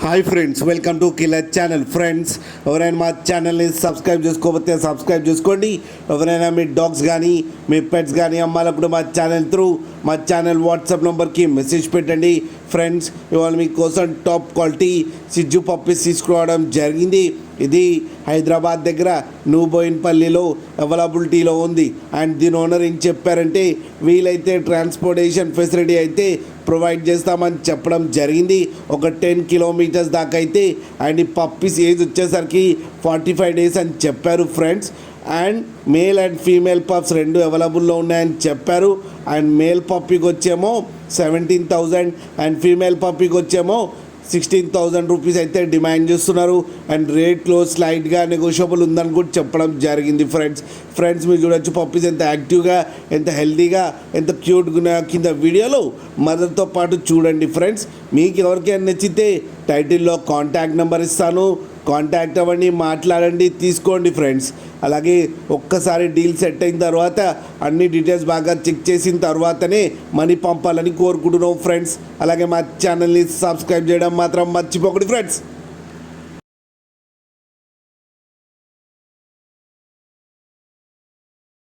Hi friends, welcome to killer channel. Friends, ఎవరైనా మా ఛానల్ని సబ్స్క్రైబ్ చేసుకోకపోతే సబ్స్క్రైబ్ చేసుకోండి. ఎవరైనా మీ డాగ్స్ కానీ మీ పెట్స్ కానీ అమ్మాలప్పుడు మా ఛానల్ త్రూ మా ఛానల్ వాట్సాప్ నెంబర్కి మెసేజ్ పెట్టండి. ఫ్రెండ్స్, ఇవాళ మీకోసం టాప్ క్వాలిటీ సిజ్జు పప్పీస్ తీసుకురావడం జరిగింది. ఇది హైదరాబాద్ దగ్గర నూబోయిన్పల్లిలో అవైలబిలిటీలో ఉంది. అండ్ దీని ఓనర్ ఏం చెప్పారంటే, వీలైతే ట్రాన్స్పోర్టేషన్ ఫెసిలిటీ అయితే ప్రొవైడ్ చేస్తామని చెప్పడం జరిగింది. ఒక 10 కిలోమీటర్స్ దాకా అయితే. అండ్ ఈ పప్పీస్ ఏజ్ వచ్చేసరికి 45 డేస్ అని చెప్పారు friends. And male and female pups రెండు అవైలబుల్లో ఉన్నాయని చెప్పారు. అండ్ మేల్ పప్పీకి వచ్చేమో 17,000 అండ్ ఫీమేల్ పప్పీకి వచ్చేమో 16,000 రూపీస్ అయితే డిమాండ్ చేస్తున్నారు. అండ్ రేట్లో స్లైడ్గా నెగోషియబుల్ ఉందని కూడా చెప్పడం జరిగింది. ఫ్రెండ్స్ మీరు చూడొచ్చు పప్పీస్ ఎంత యాక్టివ్గా, ఎంత హెల్తీగా, ఎంత క్యూట్గా కింద వీడియోలో మదర్తో పాటు చూడండి. ఫ్రెండ్స్, మీకు ఎవరికైనా నచ్చితే టైటిల్లో కాంటాక్ట్ నెంబర్ ఇస్తాను, కాంటాక్ట్ అవ్వండి, మాట్లాడండి, తీసుకోండి ఫ్రెండ్స్. అలాగే ఒక్కసారి డీల్ సెట్ అయిన తర్వాత అన్ని డీటెయిల్స్ బాగా చెక్ చేసిన తర్వాతనే మనీ పంపాలని కోరుకుంటున్నాం ఫ్రెండ్స్. అలాగే మా ఛానల్ని సబ్స్క్రైబ్ చేయడం మాత్రం మర్చిపోకండి ఫ్రెండ్స్.